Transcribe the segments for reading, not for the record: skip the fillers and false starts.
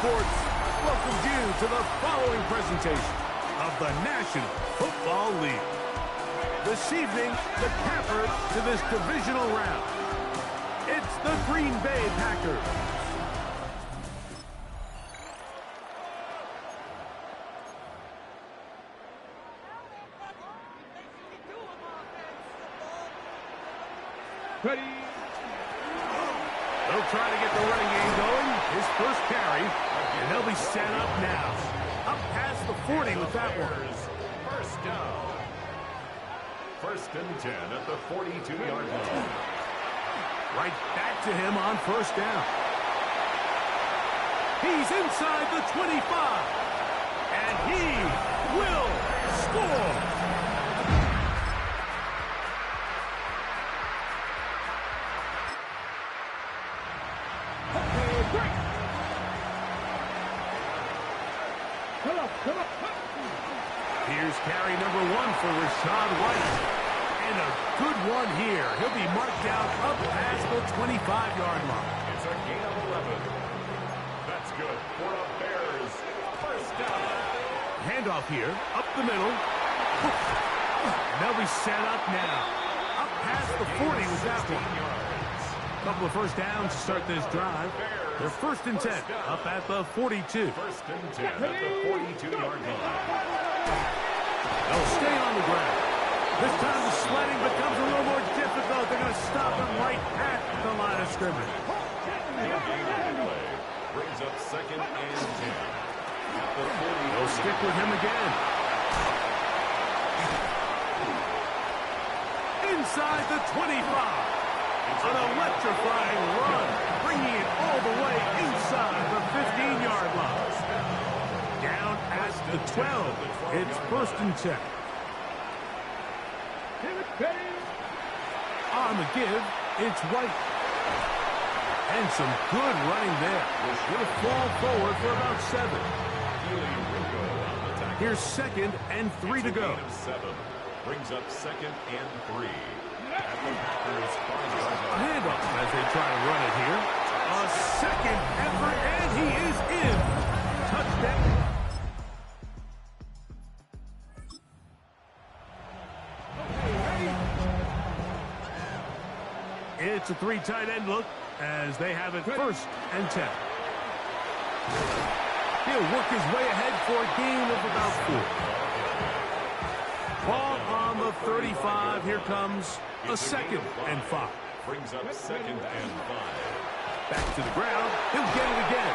Sports welcomes you to the following presentation of the National Football League. This evening, the capper to this divisional round. It's the Green Bay Packers. Ready. They'll try to get the running game going. His first carry, and they'll be set up now. Up past the 40 with that one. First down. First and 10 at the 42-yard line. Right back to him on first down. He's inside the 25. And he will score. Here's carry number 1 for Rachaad White. And a good one here. He'll be marked down up past the 25-yard line. It's a gain of 11. That's good for the Bears. First down. Handoff here, up the middle. And they'll be set up now. Up past the 40 with that one. Couple of first downs to start this drive. They're first and 10, up at the 42. First and 10 at the 42-yard line. They'll stay on the ground. This time the sledding becomes a little more difficult. They're going to stop him right at the line of scrimmage. Brings up second and 10. They'll stick with him again. Inside the 25. An electrifying run, bringing it all the way inside the 15-yard line. Down at the 12. It's first and 10. On the give, it's White. And some good running there. He'll fall forward for about 7. Here's second and 3 to go. Brings up second and 3. At the Packers' 5-yard line. Handoff as they try to run it here. A second effort, and he is in. Touchdown. It's a 3 tight end look as they have it first and 10. He'll work his way ahead for a gain of about 4. Ball on the 35. Here comes a second and 5. Brings up second and 5. Back to the ground. He'll get it again.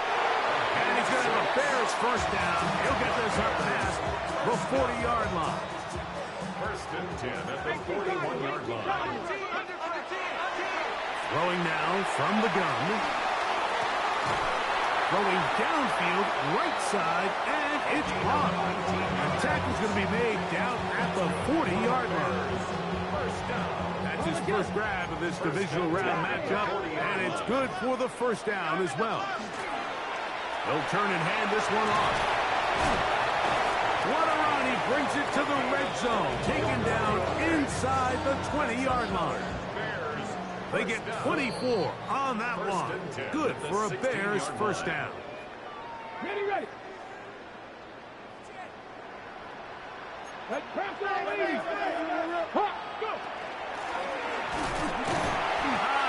And he's going to have a Bears first down. He'll get this up past the 40-yard line. First and 10 at the 41-yard line. Throwing now from the gun. Throwing downfield, right side, and it's blocked. The tackle's going to be made down at the 40-yard line. First down. That's his first grab of this divisional round matchup, and it's good for the first down as well. He'll turn and hand this one off. What a run. He brings it to the red zone, taken down inside the 20-yard line. They get 24 on that one. Good for a Bears first down. Ready. Let's press our lead. Go.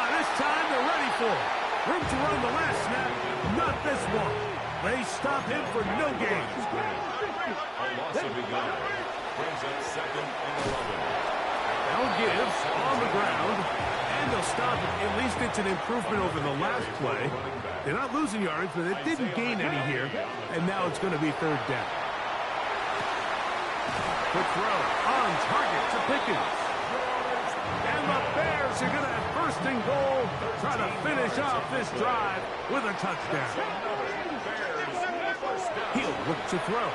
This time they're ready for it. Room to run the last snap. Not this one. They stop him for no gain. A loss of a yard. Brings up second and 11. They'll give on the ground. And they'll stop it. At least it's an improvement over the last play. They're not losing yards, but it didn't gain any here. And now it's going to be third down. The throw on target to Pickens. And the Bears are going to have first and goal. Try to finish off this drive with a touchdown. He'll look to throw.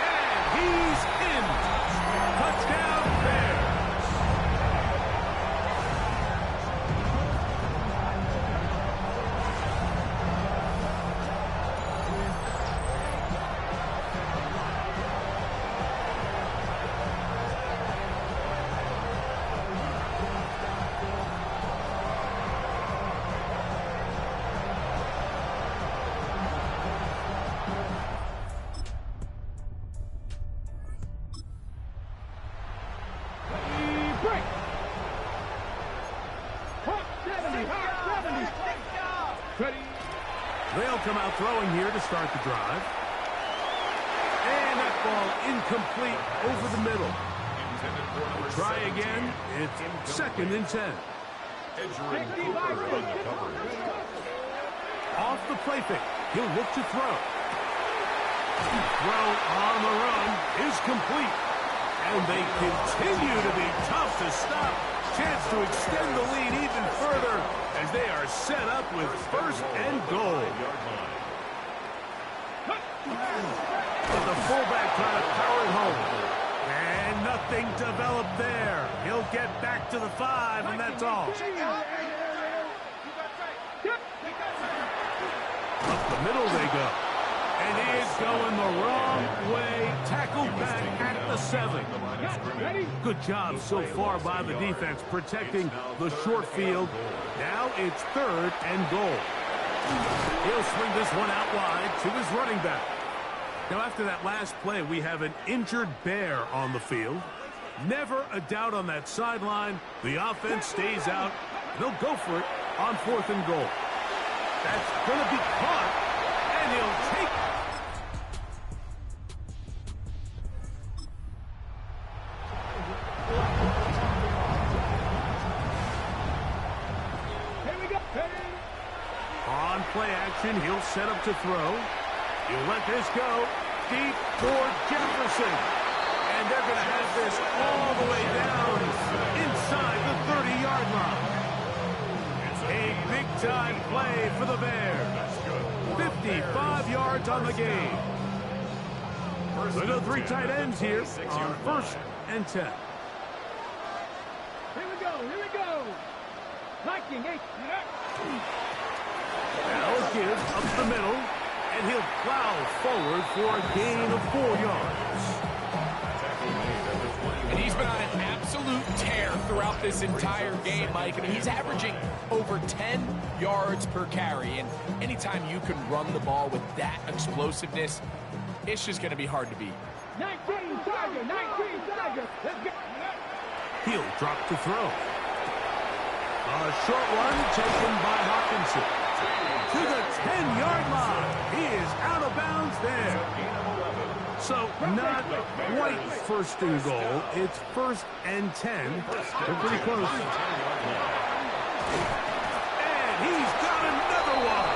And he's in. Touchdown Bears. come out throwing here to start the drive. And that ball incomplete over the middle. Try again. It's 2nd and 10. Off the play fake. He'll look to throw. Throw on the run is complete. And they continue to be tough to stop. Chance to extend the lead even further as they are set up with 1st and goal. But the fullback trying to power it home. And nothing developed there. He'll get back to the 5, and that's all. Up the middle they go. And he is going the wrong way. Tackled back at the 7. Good job so far by the defense protecting the short field. Now it's 3rd and goal. He'll swing this one out wide to his running back. Now after that last play, we have an injured Bear on the field. Never a doubt on that sideline. The offense stays out. They'll go for it on 4th and goal. That's going to be caught, and he'll take it. On play action, he'll set up to throw. He'll let this go deep for Jefferson. And they're going to have this all the way down inside the 30-yard line. A big-time play for the Bears. 55 yards on the game. Look at 3 tight ends here on 1st and 10. Here we go. Here we go. Liking 8. Now give up the middle, and he'll plow forward for a gain of 4 yards. And he's been on an absolute tear throughout this entire game, Mike. I mean, he's averaging over 10 yards per carry. And anytime you can run the ball with that explosiveness, it's just going to be hard to beat. 19 Tiger, 19 Tiger. Let's go. He'll drop to throw. A short one taken by Hawkinson. To the 10-yard line. He is out of bounds there. So not quite 1st and goal. It's 1st and 10. They're pretty close. And he's got another one.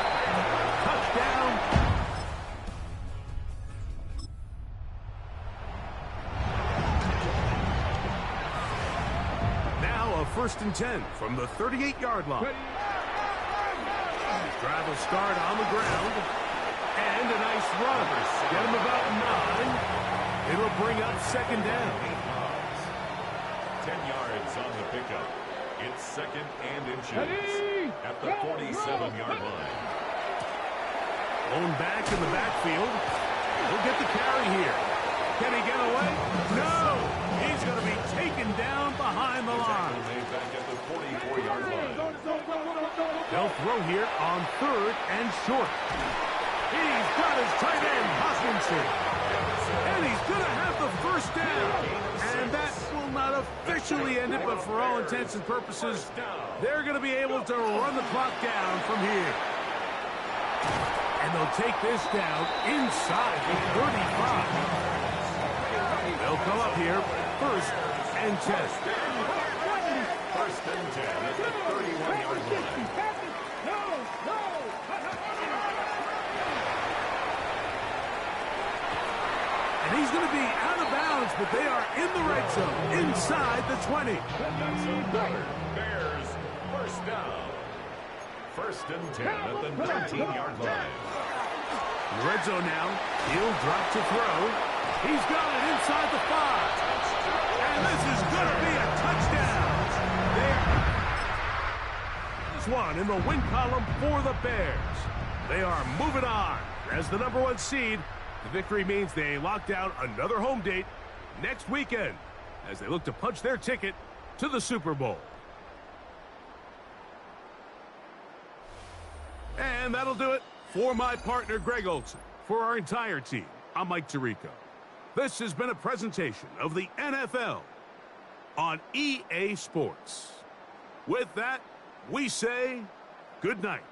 Touchdown. Now a 1st and 10 from the 38-yard line. Drive will start on the ground. And a nice run. Get him about 9. It'll bring up 2nd down. 10 yards on the pickup. It's 2nd and inches at the 47-yard line. Blown back in the backfield. He'll get the carry here. Can he get away? No! He's going to be taken down behind the line. Back at the 44-yard line. They'll throw here on 3rd and short. He's got his tight end, Hawkinson. And he's going to have the 1st down. And that will not officially end it, but for all intents and purposes, they're going to be able to run the clock down from here. And they'll take this down inside the 35. They'll come up here, 1st and 10. 1st and 10 at the 31-yard line. And he's going to be out of bounds, but they are in the red zone, inside the 20. Bears, 1st down. 1st and 10 at the 19-yard line. In the red zone now, he'll drop to throw. He's got it inside the 5. And this is going to be a touchdown. There's one in the win column for the Bears. They are moving on. As the #1 seed, the victory means they locked down another home date next weekend as they look to punch their ticket to the Super Bowl. And that'll do it for my partner, Greg Olson. For our entire team, I'm Mike Tirico. This has been a presentation of the NFL on EA Sports. With that, we say good night.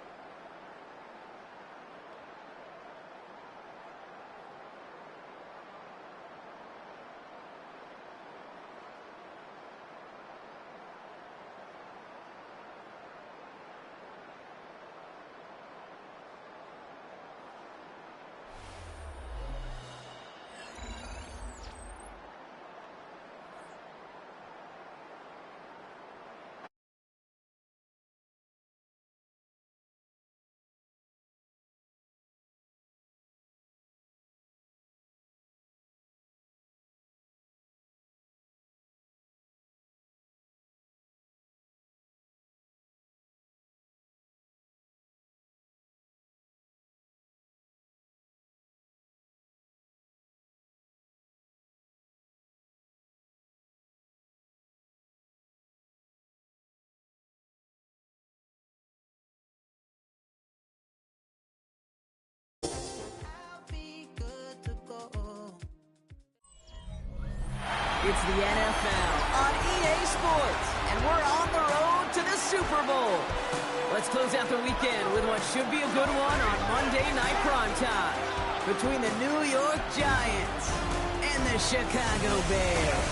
It's the NFL on EA Sports, and we're on the road to the Super Bowl. Let's close out the weekend with what should be a good one on Monday Night Primetime between the New York Giants and the Chicago Bears.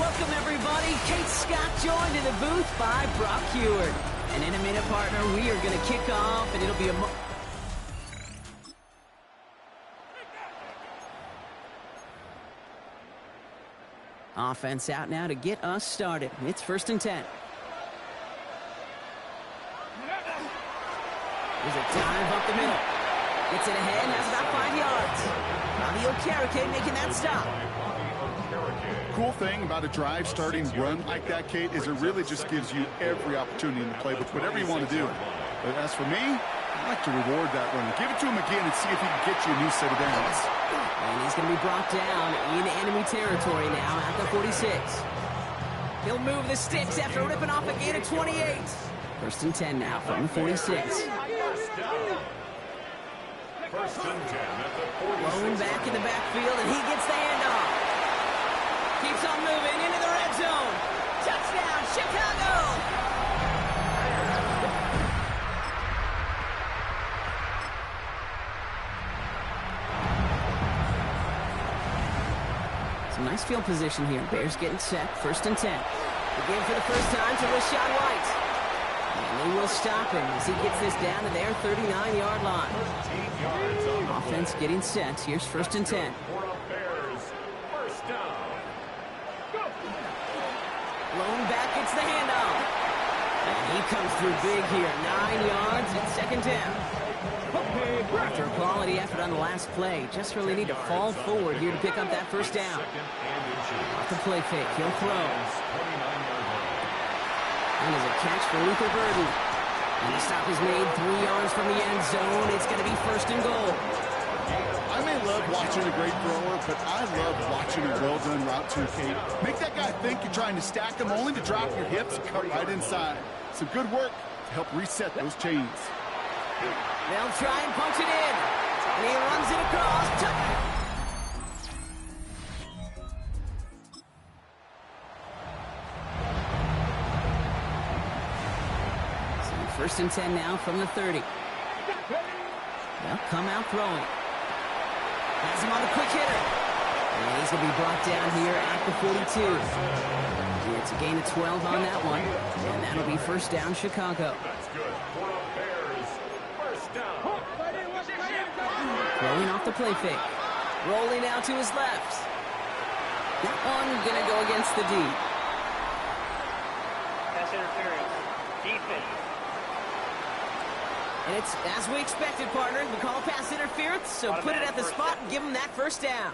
Welcome, everybody. Kate Scott joined in the booth by Brock Heward. And in a minute, partner, we are going to kick off, and it'll be a... Offense out now to get us started. It's 1st and 10. There's a dive up the middle. Gets it ahead, has about 5 yards. Bobby Okereke making that stop. Cool thing about a drive starting run like that, Kate, is it really just gives you every opportunity in the playbook, whatever you want to do. But as for me, I like to reward that run. Give it to him again and see if he can get you a new set of downs. And he's going to be brought down in enemy territory now at the 46. He'll move the sticks after ripping off a gain of 28. 1st and 10 now from the 46. First and 10 at the 46. Lone back in the backfield, and he gets the handoff. Keeps on moving into the red zone. Touchdown, Chicago! Some nice field position here. Bears getting set. 1st and 10. Again for the first time to Rachaad White. And they will stop him as he gets this down to their 39-yard line. Offense getting set. Here's 1st and 10. Lone back gets the handoff. And he comes through big here. 9 yards and 2nd down. After a quality effort on the last play, just really need to fall forward here to pick up that 1st down. Off the play fake, he'll throw. And there's a catch for Luther Burden. And the stop is made 3 yards from the end zone. It's going to be 1st and goal. I may love watching a great thrower, but I love watching a well-done route too, Kate. Make that guy think you're trying to stack him, only to drop your hips and cut right inside. Some good work to help reset those chains. They'll try and punch it in. And he runs it across. So 1st and 10 now from the 30. They'll come out throwing. Has him on the quick hitter. And he's going to be brought down here at the 42. It's a gain of 12 on that one. And that'll be 1st down, Chicago. That's good for the Bears. 1st down. Throwing off the play fake. Rolling out to his left. That one going to go against the D. Pass interference. Defense. And it's as we expected, partner. We call pass interference, so put it at the spot and give him that 1st down.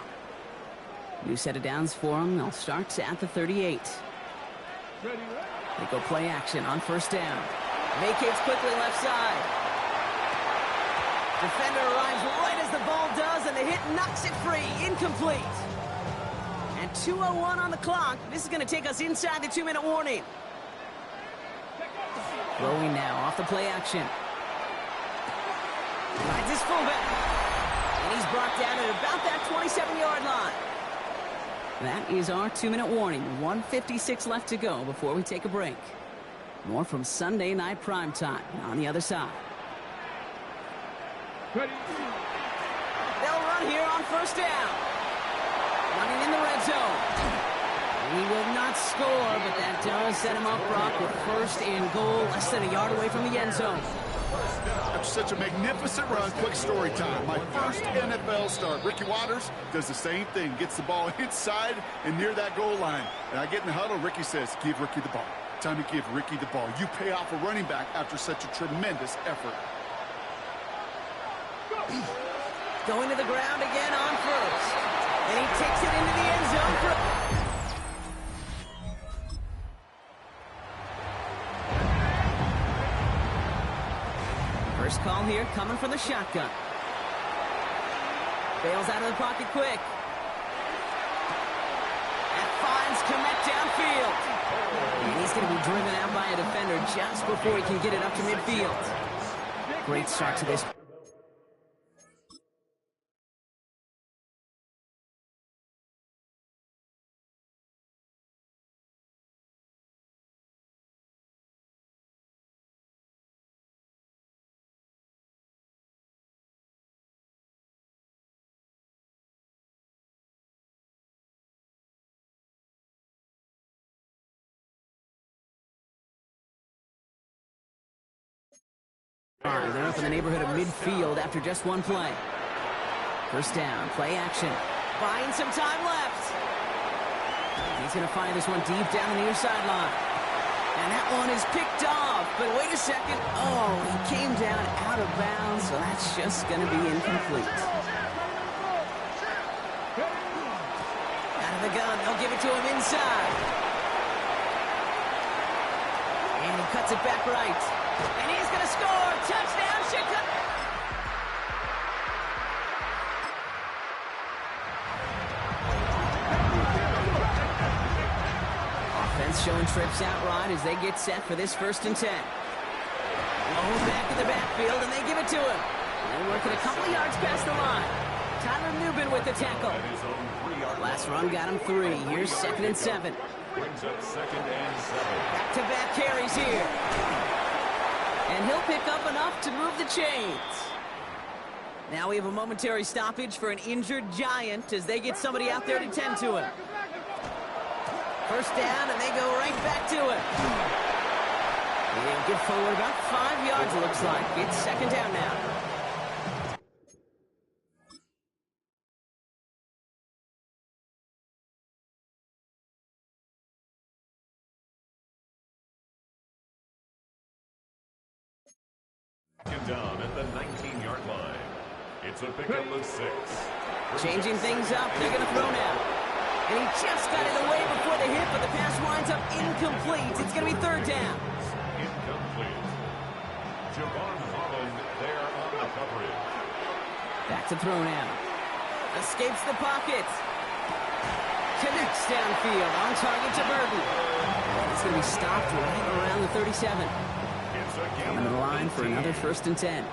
New set of downs for him. They'll start at the 38. They go play action on 1st down. Vacates quickly left side. Defender arrives right as the ball does, and the hit knocks it free. Incomplete. And 2:01 on the clock. This is going to take us inside the 2-minute warning. Throwing now off the play action. Rides his fullback. And he's brought down at about that 27-yard line. That is our 2-minute warning. 1:56 left to go before we take a break. More from Sunday Night Primetime on the other side. They'll run here on 1st down. Running in the red zone. He will not score, but that does set him up, Brock, with 1st and goal, less than a yard away from the end zone. After such a magnificent run, quick story time. My first NFL start. Ricky Watters does the same thing. Gets the ball inside and near that goal line. And I get in the huddle. Ricky says, give Ricky the ball. Time to give Ricky the ball. You pay off a running back after such a tremendous effort. Going to the ground again on 1st. And he takes it into the end zone. First call here coming from the shotgun. Bails out of the pocket quick. And finds Kmet downfield. And he's going to be driven out by a defender just before he can get it up to midfield. Great start to this They're up in the neighborhood of midfield after just one play. First down, play action. Buying some time left. He's going to find this one deep down the near sideline. And that one is picked off. But wait a second. Oh, he came down out of bounds, so that's just going to be incomplete. Out of the gun, they'll give it to him inside. And he cuts it back right. And he's going to score. Touchdown, Chicago. Offense showing trips out right as they get set for this 1st and 10. Low back in the backfield, and they give it to him. They're working a couple of yards past the line. Tyler Nubin with the tackle. Last run got him 3. Here's 2nd and 7. Brings up 2nd and 7. Back-to-back carries here. And he'll pick up enough to move the chains. Now we have a momentary stoppage for an injured Giant as they get somebody out there to tend to him. First down, and they go right back to it. He'll get forward about 5 yards, it looks like. It's 2nd down now. Down at the 19-yard line. It's a pickup of 6. Changing things up, they're going to throw now. And he just got it away before the hit, but the pass winds up incomplete. It's going to be 3rd down. Incomplete. Javon Holland there on the coverage. Back to throw now. Escapes the pocket. Connects downfield. On target to Burton. And it's going to be stopped right around the 37. Coming to the line for another 1st and 10.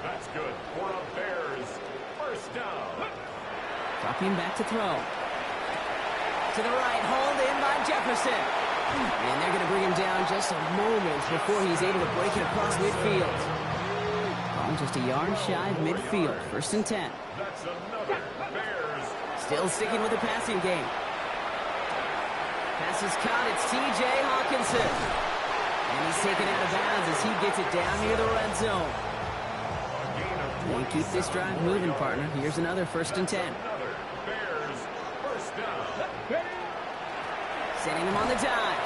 That's good for the Bears. First down. Dropping back to throw. To the right, hauled in by Jefferson. And they're going to bring him down just a moment before he's able to break it across midfield. Oh, just a yard shy of midfield. 1st and 10. That's another Bears. Still sticking with the passing game. Pass is caught. It's T.J. Hawkinson. And he's taken out of bounds as he gets it down near the red zone. And keep this drive moving, partner. Here's another 1st and 10. Bears, first down. Sending him on the dive.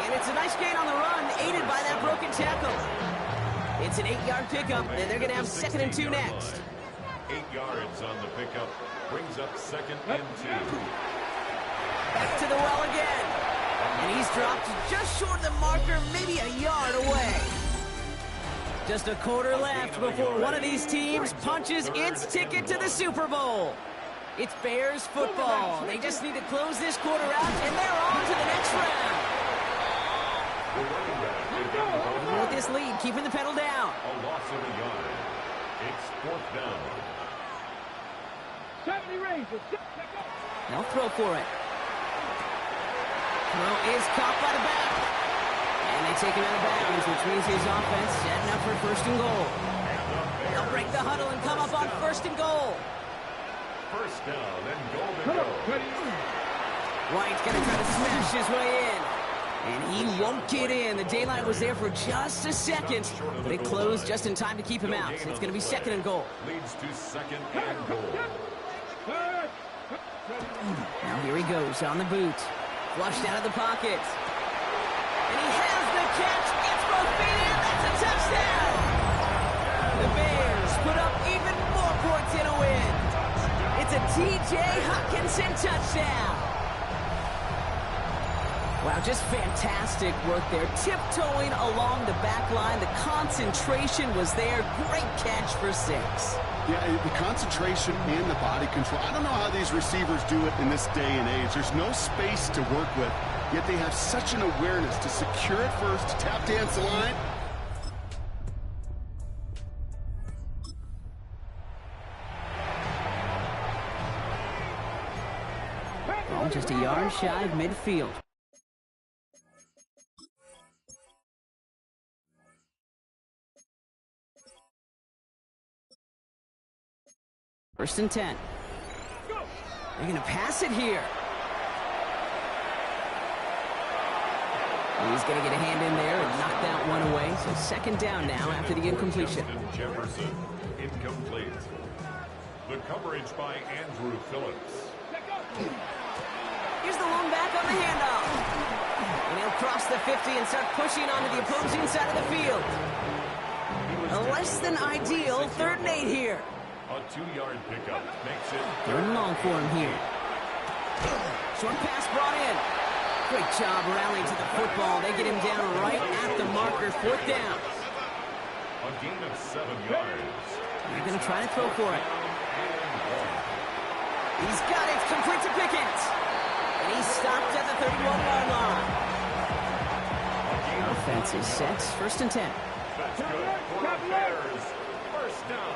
And it's a nice gain on the run, aided by that broken tackle. It's an 8-yard pickup, and they're going to have 2nd and 2 next. 8 yards on the pickup. Brings up 2nd and 2. Back to the well again. And he's dropped just short of the marker, maybe a yard away. Just a quarter left before one of these teams punches its ticket to the Super Bowl. It's Bears football. They just need to close this quarter out, and they're on to the next round. With this lead, keeping the pedal down. A loss of a yard. It's 4th down. 70 ranges. They'll throw for it. Throw is caught by the back. And they take him out of bounds, which means his offense setting up for 1st and goal. They'll break the huddle and come up on 1st and goal. First down and goal to go. White's going to try to smash his way in. And he won't get in. The daylight was there for just a second, but it closed just in time to keep him out. It's going to be 2nd and goal. Leads to 2nd and goal. Now here he goes on the boot. Flushed out of the pocket. And he has the catch. Gets both feet in. That's a touchdown. The Bears put up even more points in a win. It's a T.J. Hawkinson touchdown. Wow, just fantastic work there. Tiptoeing along the back line. The concentration was there. Great catch for 6. Yeah, the concentration and the body control. I don't know how these receivers do it in this day and age. There's no space to work with, yet they have such an awareness to secure it first, tap dance the line. Oh, just a yard shy of midfield. First and 10. They're going to pass it here. He's going to get a hand in there and knock that one away. So second down now after the incompletion. Justin Jefferson, incomplete. The coverage by Andrew Phillips. Here's the one back on the handoff. And he'll cross the 50 and start pushing onto the opposing side of the field. A less than ideal 3rd and 8 here. A 2-yard pickup makes it 3rd and long for him here. Short pass brought in. Great job rallying to the football. They get him down right at the marker. 4th down. a gain of 7 yards. They're going to try to throw for it. He's got it. Complete to Pickens. And he's stopped at the 31-yard line. Offense is set. 1st and 10. That's good for the Bears. First down.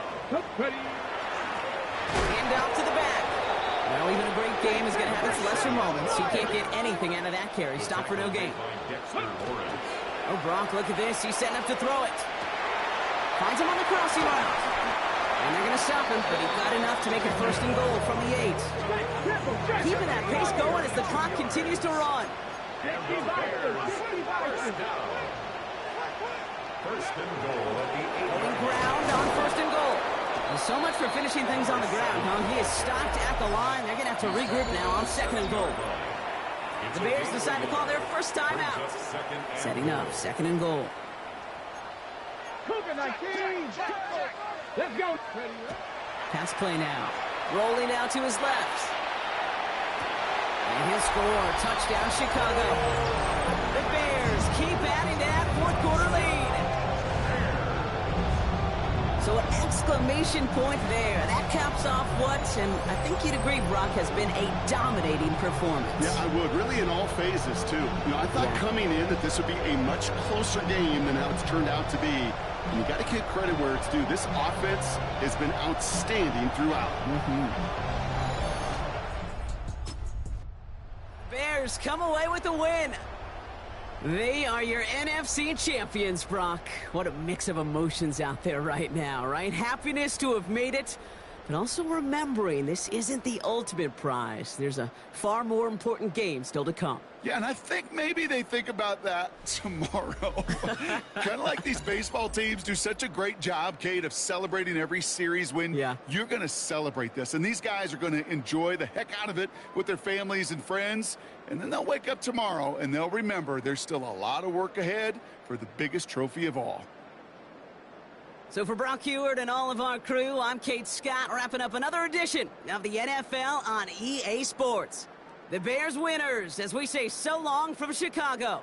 Hand out to the back. Well, even a great game is going to have its lesser moments. You can't get anything out of that carry. Stop for no gain. Oh, Brock, look at this. He's setting up to throw it. Finds him on the crossing route. And they're going to stop him, but he got enough to make it 1st and goal from the 8. Keeping that pace going as the clock continues to run. And the Bears, first down. First and goal at the 8. Holding ground on 1st and goal. Well, so much for finishing things on the ground, huh? He is stopped at the line. They're going to have to regroup now on 2nd and goal. The Bears decide to call their first timeout. Setting up 2nd and goal. Cougar 19. Let's go. Pass play now. Rolling out to his left. And he'll score. Touchdown, Chicago. The Bears keep adding to that 4th quarter lead. So an exclamation point there. That caps off what, and I think you'd agree, Brock, has been a dominating performance. Yeah, I would. Really in all phases, too. You know, I thought coming in that this would be a much closer game than how it's turned out to be. And you got to give credit where it's due. This offense has been outstanding throughout. Bears come away with the win. They are your NFC champions, Brock. What a mix of emotions out there right now, right? Happiness to have made it, but also remembering this isn't the ultimate prize. There's a far more important game still to come. Yeah, and I think maybe they think about that tomorrow. Kind of like these baseball teams do such a great job, Kate, of celebrating every series win. Yeah. You're going to celebrate this, and these guys are going to enjoy the heck out of it with their families and friends, and then they'll wake up tomorrow, and they'll remember there's still a lot of work ahead for the biggest trophy of all. So for Brock Huard and all of our crew, I'm Kate Scott, wrapping up another edition of the NFL on EA Sports. The Bears winners, as we say so long from Chicago.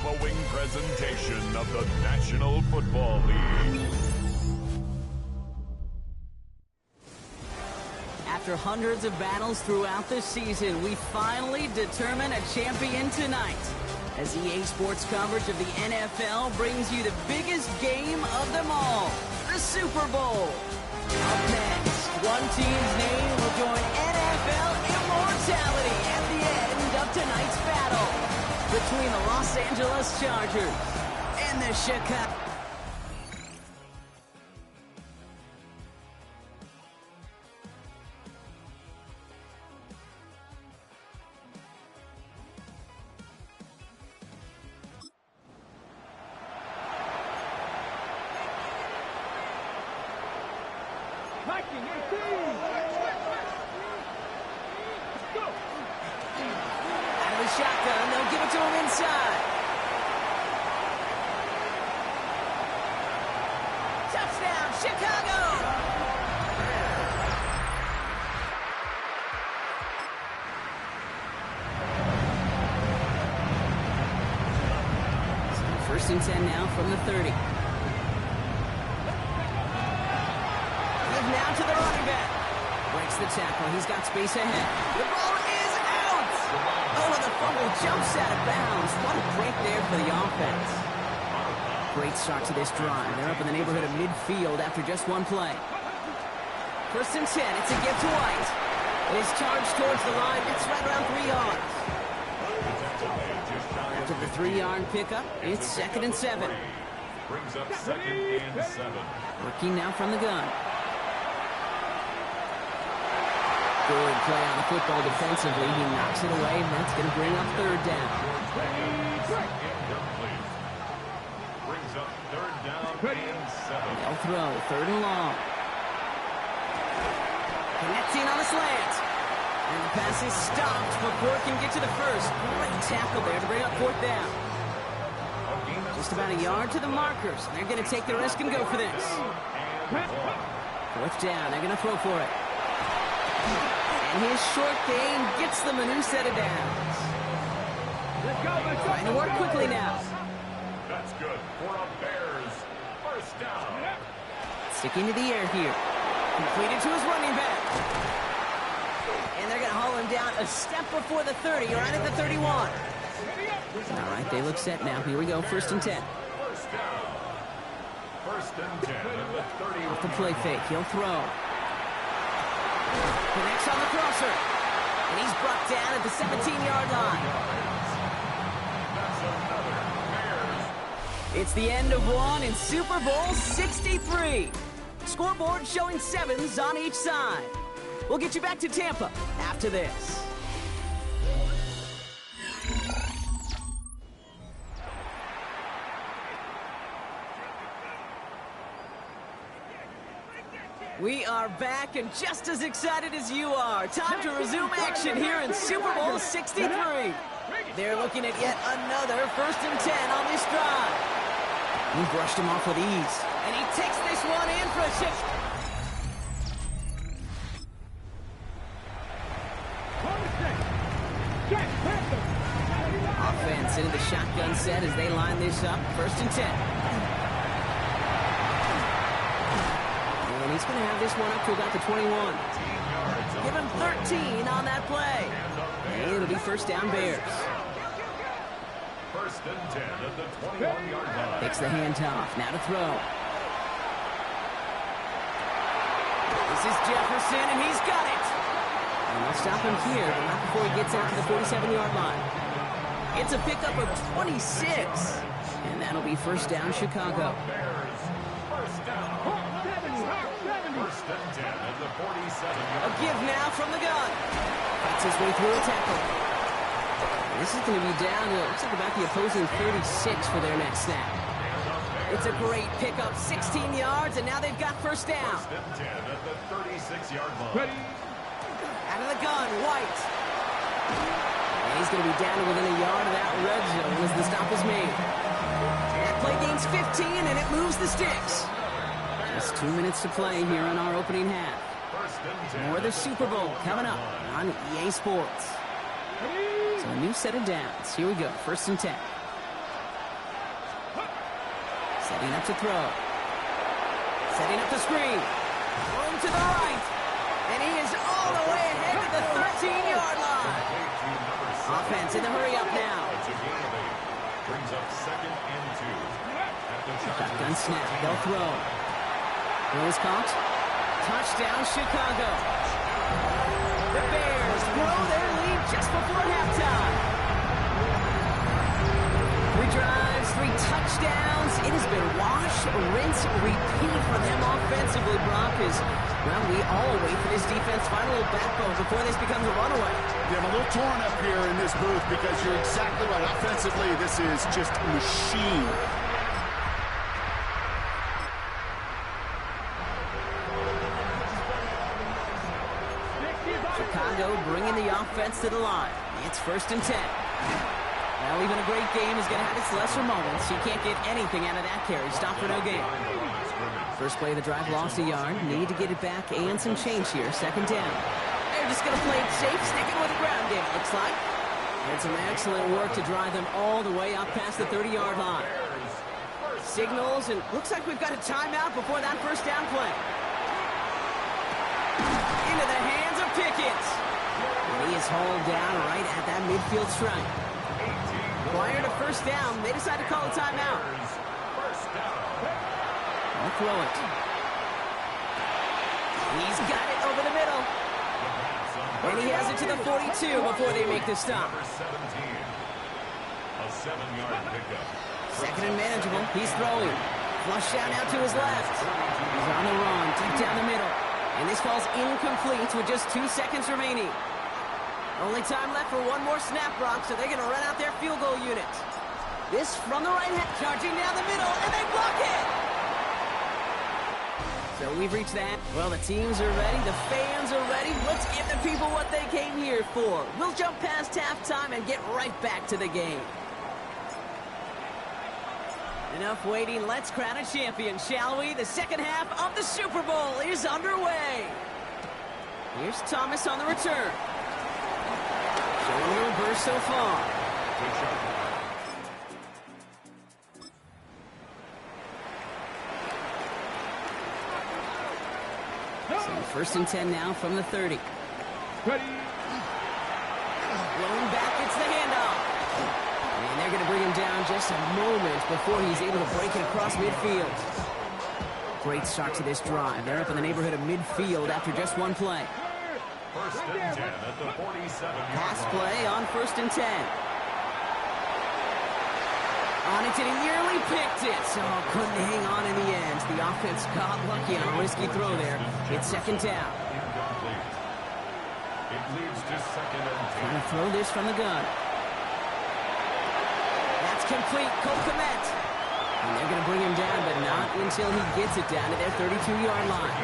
following presentation of the National Football League. After hundreds of battles throughout the season, we finally determine a champion tonight. As EA Sports coverage of the NFL brings you the biggest game of them all, the Super Bowl. Up next, one team's name will join NFL immortality at the end of tonight's battle between the Los Angeles Chargers and the Chicago. Viking 18. Go. Out of the shotgun, they'll give it to him inside. Touchdown, Chicago! So first and 10 now from the 30. Now to the running back. Breaks the tackle. He's got space ahead. The ball is out! Oh, and the fumble jumps out of bounds. What a break there for the offense. Great start to this drive. They're up in the neighborhood of midfield after just one play. First and 10. It's a give to White. It is charged towards the line. It's right around 3 yards. After the 3-yard pickup, it's second and 7. Brings up second and 7. Working now from the gun. Good play on the football defensively. He knocks it away, and that's going to bring up third down. Brings up third down and 7. They'll throw, third and long. Connecting on a slant. And the pass is stopped before it can get to the first. Great tackle there to bring up fourth down. Just about a yard to the markers. They're going to take the risk and go for this. Fourth down. They're going to throw for it. And his short gain gets them a new set of downs. Trying to work quickly now. That's good for a Bears first down. Sticking to the air here. Completed to his running back. And they're going to haul him down a step before the 30, right at the 31. All right, they look set now. Here we go, first and 10. First down. First and 10 at the 30. Off the play fake, he'll throw. Connects on the crosser. And he's brought down at the 17-yard line. That's another Bears. It's the end of one in Super Bowl 63. Scoreboard showing 7s on each side. We'll get you back to Tampa after this. We are back and just as excited as you are. Time to resume action here in Super Bowl 63. They're looking at yet another first and 10 on this drive. He brushed him off with ease. And he takes this one in for a 6. Offense into the shotgun set as they line this up. First and 10. And he's going to have this one up to about the 21. Give him 13 on that play. And it'll be first down Bears. First and 10 at the 21-yard line. Takes the handoff. Now to throw. This is Jefferson, and he's got it. And they'll stop him here, but not before he gets out to the 47-yard line. It's a pickup of 26. And that'll be first down Chicago. Bears first down. First and 10 at the 47-yard A give now from the gun. Fights his way through a tackle. This is going to be down to, looks like about the opposing 36 for their next snap. It's a great pickup, 16 yards, and now they've got first down. First and 10 at the 36-yard line. Out of the gun, White. And he's going to be down to within a yard of that red zone as the stop is made. That play gains 15, and it moves the sticks. Just 2 minutes to play here in our opening half. First and 10. More of the Super Bowl coming up on EA Sports. So a new set of downs. Here we go. First and 10. Setting up to throw. Setting up the screen. Room to the right. And he is all the way ahead to the 13-yard line. Offense in the hurry up now. Brings up 2nd and 2. Shotgun snap. They'll throw. Throws caught. Touchdown, Chicago. The Bears grow their lead just before halftime. 3 drives, 3 touchdowns. It has been wash, rinse, repeat for them offensively, Brock. Well, we all wait for this defense final backbone before this becomes a runaway. Yeah, I'm a little torn up here in this booth because you're exactly right. Offensively, this is just a machine. Chicago bringing the offense to the line. It's 1st and 10. Well, even a great game is going to have its lesser moments. You can't get anything out of that carry. Stop for no gain. First play of the drive, lost a yard. Need to get it back and some change here. 2nd down. They're just going to play it safe, sticking with the ground game, it looks like. And some excellent work to drive them all the way up past the 30-yard line. Signals, and looks like we've got a timeout before that 1st down play. Into the hands of Pickett. And he is hauled down right at that midfield stripe. Prior to 1st down, they decide to call a timeout. I'll throw it. He's got it over the middle. And he has it to the 42 before they make the stop. A 7-yard pickup. 2nd and manageable. He's throwing. Flush down out to his left. He's on the run, deep down the middle. And this falls incomplete with just 2 seconds remaining. Only time left for one more snap, Brock, so they're going to run out their field goal unit. This from the right hand, charging down the middle, and they block it! So we've reached that. Well, the teams are ready, the fans are ready. Let's give the people what they came here for. We'll jump past halftime and get right back to the game. Enough waiting, let's crown a champion, shall we? The 2nd half of the Super Bowl is underway. Here's Thomas on the return. Showing a little burst so far. So 1st and 10 now from the 30. Ready. Blowing back, it's the handoff. And they're going to bring him down just a moment before he's able to break it across midfield. Great start to this drive. They're up in the neighborhood of midfield after just one play. 1st and 10 at the 47-yard Pass line. play on 1st and 10. On it, and he nearly picked it. So couldn't hang on in the end. The offense got lucky on a risky throw there. It's 2nd down. Incomplete. It leads to 2nd and 10. Trying to throw this from the gun. That's complete. Cole Kmet. And they're going to bring him down, but not until he gets it down to their 32-yard line.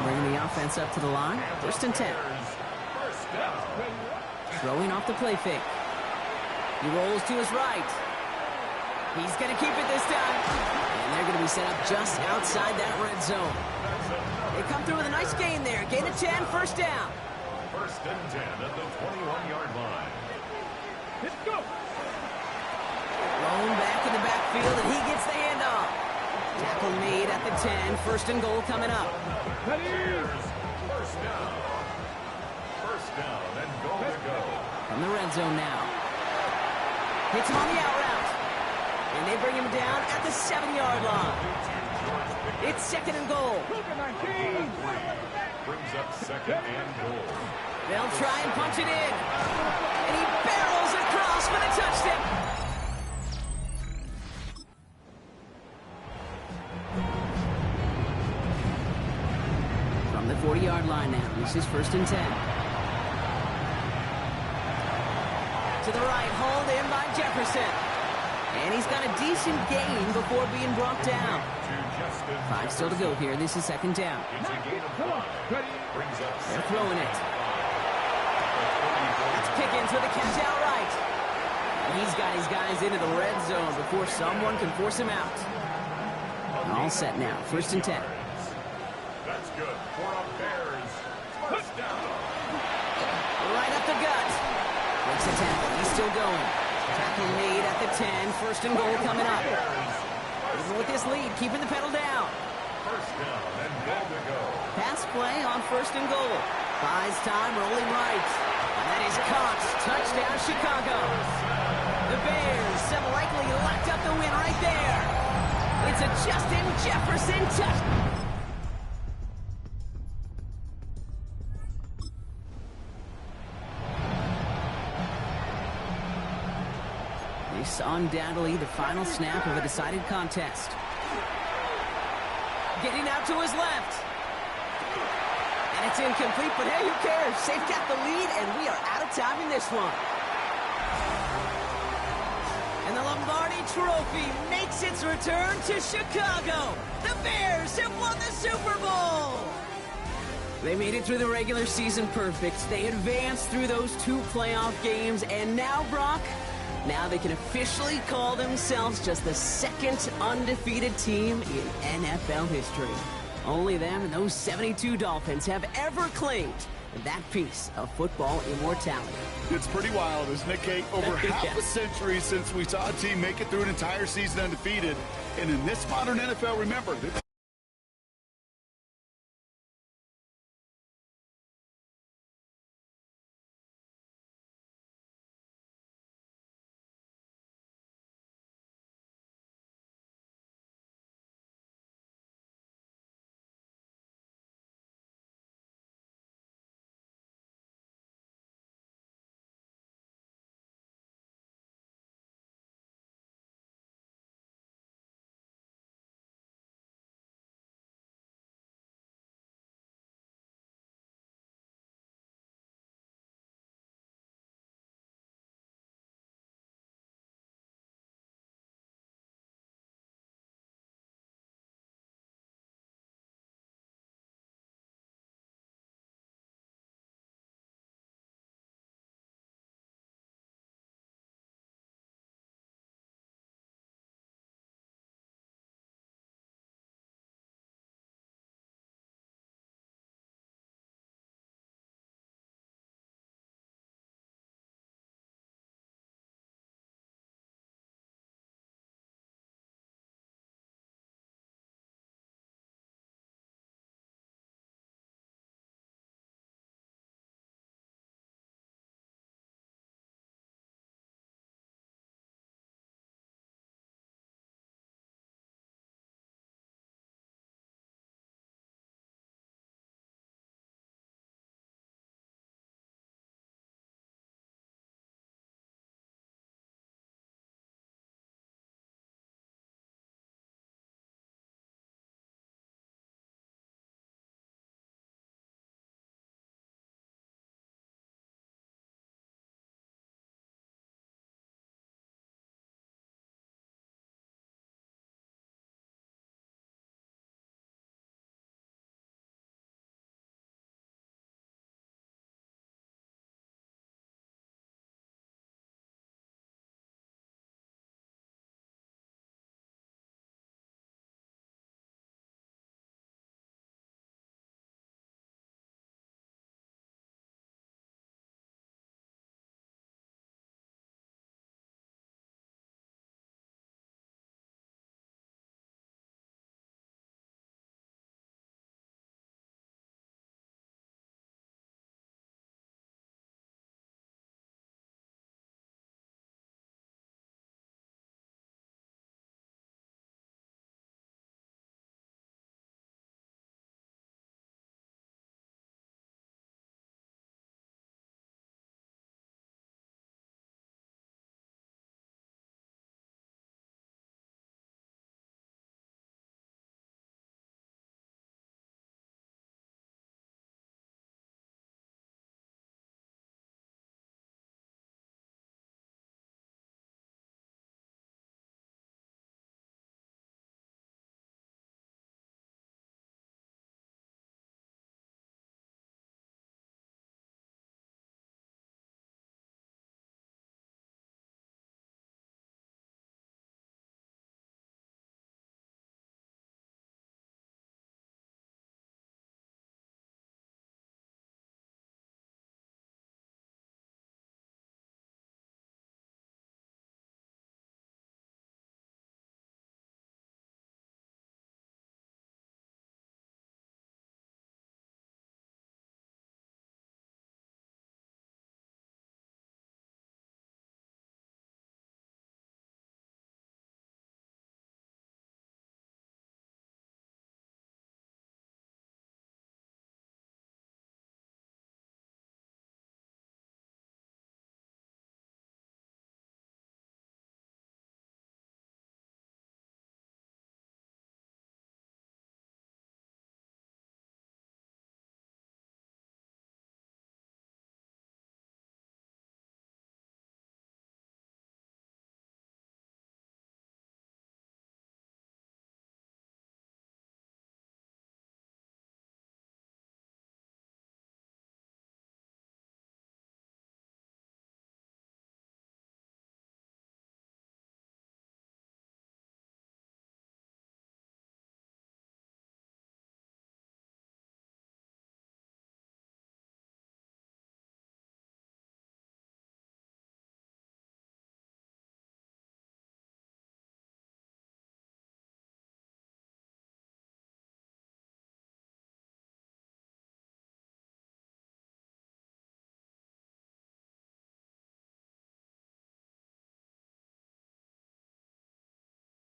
Bringing the offense up to the line. 1st and 10. Throwing off the play fake. He rolls to his right. He's going to keep it this time. And they're going to be set up just outside that red zone. They come through with a nice gain there. Gain of 10, 1st down. 1st and 10 at the 21-yard line. Let's go. Thrown back in the backfield, and he gets the handoff. Tackle made at the 10. 1st and goal coming up. Ready. 1st down. 1st down and goal to go. From the red zone now. Hits him on the out route. And they bring him down at the 7-yard line. It's 2nd and goal. Brings up 2nd and goal. They'll try and punch it in. And he barrels across for the touchdown. From the 40-yard line now. This is 1st and 10. To the right, hauled in by Jefferson. And he's got a decent gain before being brought down. 5 still to go here. This is 2nd down. It's a gain of 5. Brings up They're throwing it. That's Pickens with a catch outright. And he's got his guys into the red zone before someone can force him out. All set now. 1st and 10. That's good for a Bears 1st down. Right up the gut. Breaks the tackle. He's still going. Tackle made at the 10. 1st and goal coming up. Even with this lead, keeping the pedal down. First down and goal to go. Pass play on 1st and goal. Buys time, rolling right. And that is caught. Touchdown, Chicago. The Bears have likely locked up the win right there. It's a Justin Jefferson touchdown. This is undoubtedly the final snap of a decided contest. Getting out to his left. And it's incomplete, but hey, who cares? They've got the lead, and we are out of time in this one. And the Lombardi Trophy makes its return to Chicago. The Bears have won the Super Bowl. They made it through the regular season perfect. They advanced through those 2 playoff games, and now, Brock, now they can officially call themselves just the 2nd undefeated team in NFL history. Only them and those 72 Dolphins have ever claimed that piece of football immortality. It's pretty wild, isn't it, Kate? Over half a century since we saw a team make it through an entire season undefeated. And in this modern NFL, remember,